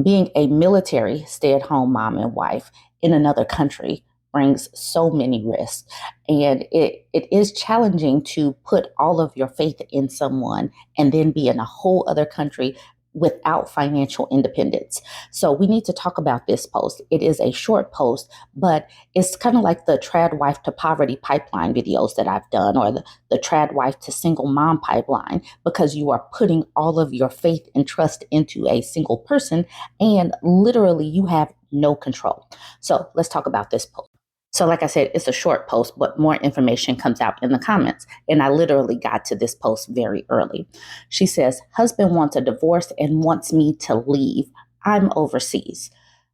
Being a military stay-at-home mom and wife in another country brings so many risks. And it is challenging to put all of your faith in someone and then be in a whole other country without financial independence. So we need to talk about this post. It is a short post, but it's kind of like the trad wife to poverty pipeline videos that I've done, or the trad wife to single mom pipeline, because you are putting all of your faith and trust into a single person, and literally you have no control. So let's talk about this post. So, like I said, it's a short post, but more information comes out in the comments. And I literally got to this post very early. She says, husband wants a divorce and wants me to leave. I'm overseas.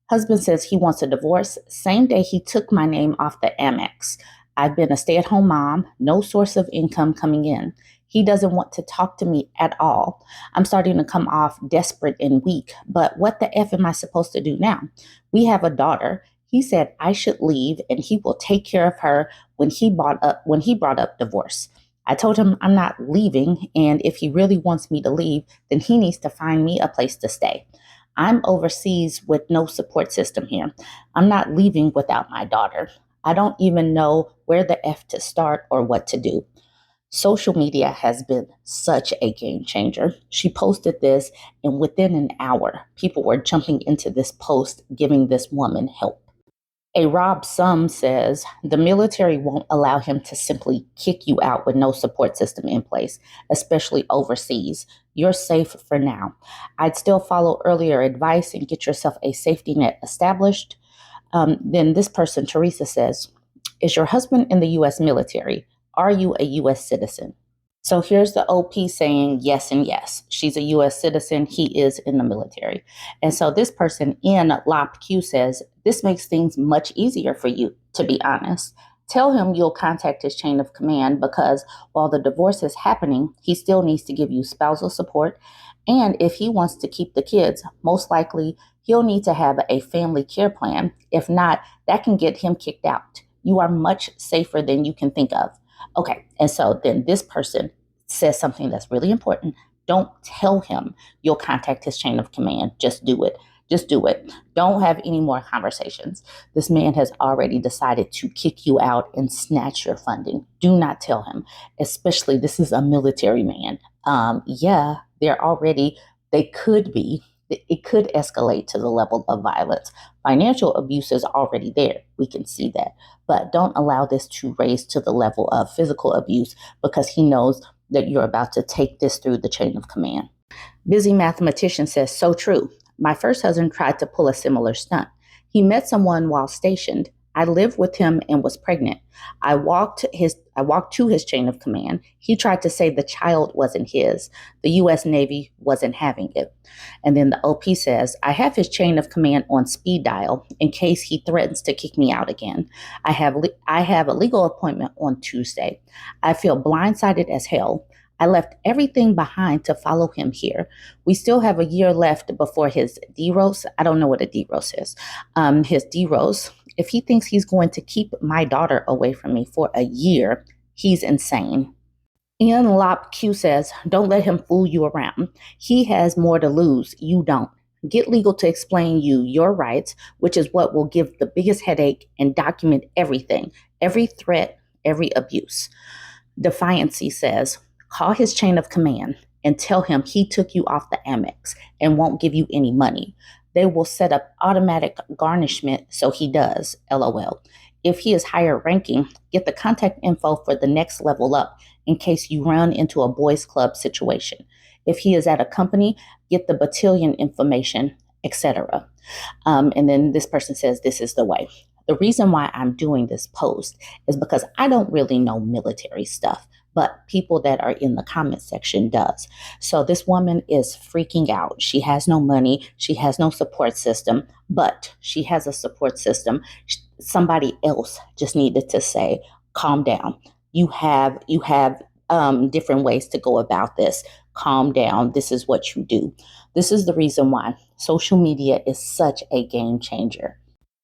Husband says he wants a divorce. Same day he took my name off the Amex. I've been a stay-at-home mom, no source of income coming in. He doesn't want to talk to me at all. I'm starting to come off desperate and weak, but what the F am I supposed to do now? We have a daughter. He said I should leave and he will take care of her when he brought up divorce. I told him I'm not leaving, and if he really wants me to leave, then he needs to find me a place to stay. I'm overseas with no support system here. I'm not leaving without my daughter. I don't even know where the F to start or what to do. Social media has been such a game changer. She posted this, and within an hour, people were jumping into this post, giving this woman help. A Rob Sum says the military won't allow him to simply kick you out with no support system in place, especially overseas. You're safe for now. I'd still follow earlier advice and get yourself a safety net established. Then this person, Teresa, says, is your husband in the U.S. military? Are you a U.S. citizen? So here's the OP saying yes and yes. She's a U.S. citizen. He is in the military. And so this person in LOPQ says, this makes things much easier for you, to be honest. Tell him you'll contact his chain of command, because while the divorce is happening, he still needs to give you spousal support. And if he wants to keep the kids, most likely he'll need to have a family care plan. If not, that can get him kicked out. You are much safer than you can think of. Okay, and so then this person says something that's really important. Don't tell him you'll contact his chain of command. Just do it. Just do it. Don't have any more conversations. This man has already decided to kick you out and snatch your funding. Do not tell him, especially this is a military man. Yeah, they could be, it could escalate to the level of violence. Financial abuse is already there. We can see that. But don't allow this to raise to the level of physical abuse, because he knows that you're about to take this through the chain of command. Busy Mathematician says, so true. My first husband tried to pull a similar stunt. He met someone while stationed. I lived with him and was pregnant. I walked to his chain of command. He tried to say the child wasn't his. The U.S. Navy wasn't having it. And then the OP says, I have his chain of command on speed dial in case he threatens to kick me out again. I have a legal appointment on Tuesday. I feel blindsided as hell. I left everything behind to follow him here. We still have a year left before his DROS. I don't know what a DROS is. His DROS. If he thinks he's going to keep my daughter away from me for a year, he's insane. Ian Lop Q says, don't let him fool you around. He has more to lose. You don't. Get legal to explain your rights, which is what will give the biggest headache, and document everything, every threat, every abuse. Defiancy says, call his chain of command and tell him he took you off the Amex and won't give you any money. They will set up automatic garnishment, so he does, LOL. If he is higher ranking, get the contact info for the next level up in case you run into a boys club situation. If he is at a company, get the battalion information, etc. And then this person says, this is the way. The reason why I'm doing this post is because I don't really know military stuff, but people that are in the comment section does. So this woman is freaking out. She has no money. She has no support system, but she has a support system. Somebody else just needed to say, calm down. You have different ways to go about this. Calm down. This is what you do. This is the reason why social media is such a game changer.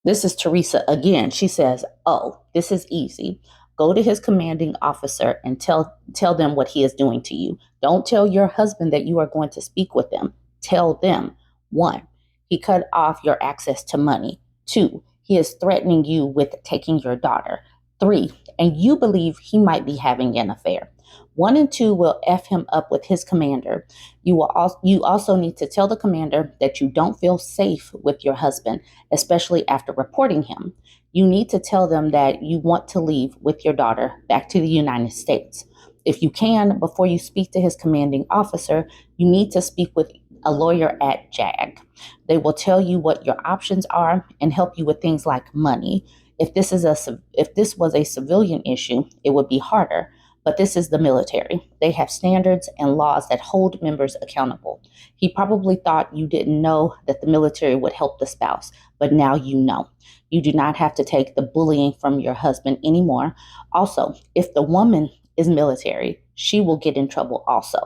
This is Teresa again. She says, oh, this is easy. Go to his commanding officer and tell them what he is doing to you. Don't tell your husband that you are going to speak with them. Tell them. 1, He cut off your access to money. 2, he is threatening you with taking your daughter. 3, and you believe he might be having an affair. 1 and 2 will F him up with his commander. You also need to tell the commander that you don't feel safe with your husband, especially after reporting him. You need to tell them that you want to leave with your daughter back to the United States. If you can, before you speak to his commanding officer, you need to speak with a lawyer at JAG. They will tell you what your options are and help you with things like money. If this was a civilian issue, it would be harder. But this is the military. They have standards and laws that hold members accountable. He probably thought you didn't know that the military would help the spouse, but now you know. You do not have to take the bullying from your husband anymore. Also, if the woman is military, she will get in trouble also.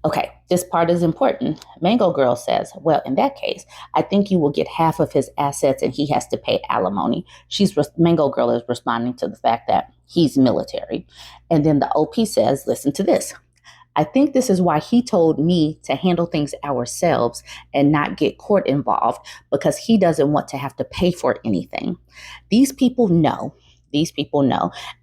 Okay, this part is important. Mango Girl says, well, in that case, I think you will get half of his assets and he has to pay alimony. Mango Girl is responding to the fact that he's military. And then the OP says, listen to this. I think this is why he told me to handle things ourselves and not get court involved, because he doesn't want to have to pay for anything. These people know.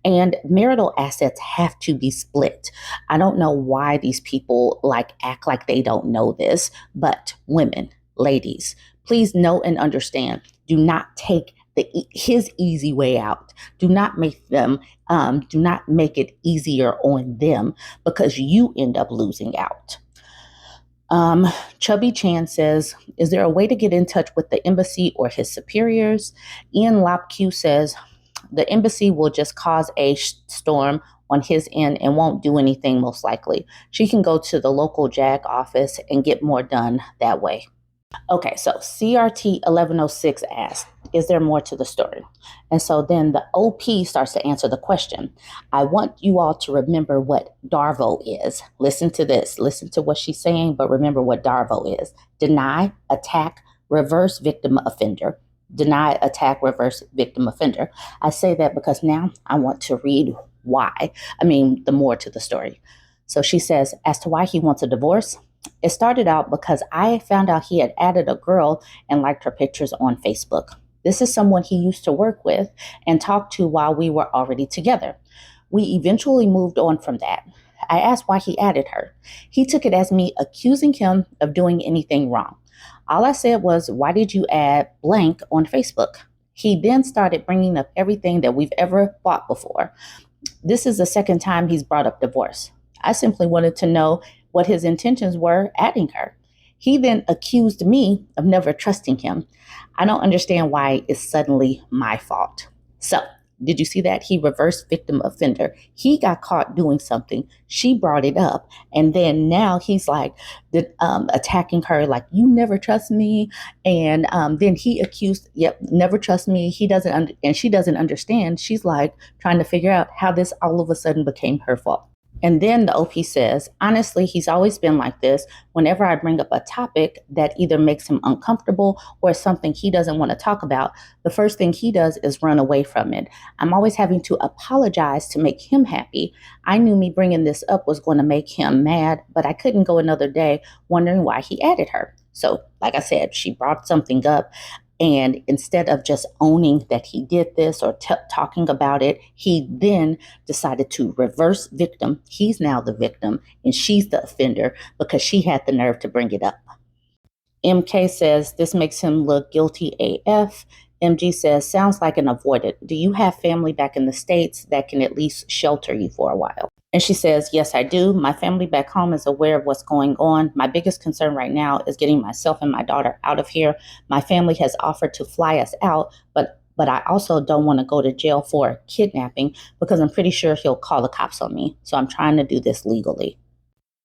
And marital assets have to be split. I don't know why these people act like they don't know this, but women, ladies, please know and understand. Do not take his easy way out. Do not make it easier on them, because you end up losing out. Chubby Chan says, is there a way to get in touch with the embassy or his superiors? Ian Lopq says, the embassy will just cause a storm on his end and won't do anything most likely. She can go to the local JAG office and get more done that way. Okay, so CRT 1106 asked, is there more to the story? And so then the OP starts to answer the question. I want you all to remember what DARVO is. Listen to this. Listen to what she's saying, but remember what DARVO is. Deny, attack, reverse victim offender. Deny, attack, reverse victim offender. I say that because now I want to read the more to the story. So she says, as to why he wants a divorce, it started out because I found out he had added a girl and liked her pictures on Facebook. This is someone he used to work with and talk to while we were already together. We eventually moved on from that. I asked why he added her. He took it as me accusing him of doing anything wrong. All I said was, why did you add blank on Facebook? He then started bringing up everything that we've ever fought before. This is the second time he's brought up divorce. I simply wanted to know what his intentions were adding her. He then accused me of never trusting him. I don't understand why it's suddenly my fault. So, did you see that? He reversed victim offender. He got caught doing something. She brought it up. And then now he's attacking her like, you never trust me. And then he accused, never trust me. And she doesn't understand. She's like trying to figure out how this all of a sudden became her fault. And then the OP says, honestly, he's always been like this. Whenever I bring up a topic that either makes him uncomfortable or something he doesn't want to talk about, the first thing he does is run away from it. I'm always having to apologize to make him happy. I knew me bringing this up was going to make him mad, but I couldn't go another day wondering why he added her. So, like I said, she brought something up. And instead of just owning that he did this or talking about it, he then decided to reverse victim. He's now the victim and she's the offender because she had the nerve to bring it up. MK says, this makes him look guilty AF. MG says, sounds like an avoidant. Do you have family back in the States that can at least shelter you for a while? And she says, yes, I do. My family back home is aware of what's going on. My biggest concern right now is getting myself and my daughter out of here. My family has offered to fly us out, but I also don't want to go to jail for kidnapping because I'm pretty sure he'll call the cops on me. So I'm trying to do this legally.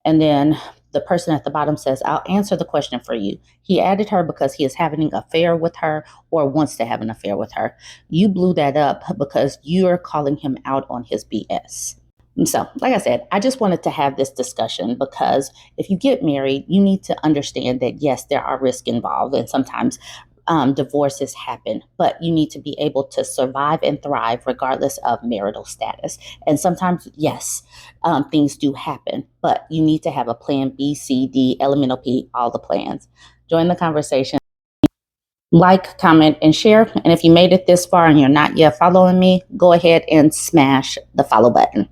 And then the person at the bottom says, I'll answer the question for you. He added her because he is having an affair with her or wants to have an affair with her. You blew that up because you're calling him out on his BS. And so, like I said, I just wanted to have this discussion because if you get married, you need to understand that, yes, there are risks involved and sometimes divorces happen, but you need to be able to survive and thrive regardless of marital status. And sometimes, yes, things do happen, but you need to have a plan B, C, D, elemental P, all the plans. Join the conversation. like, comment, and share. And if you made it this far and you're not yet following me, go ahead and smash the follow button.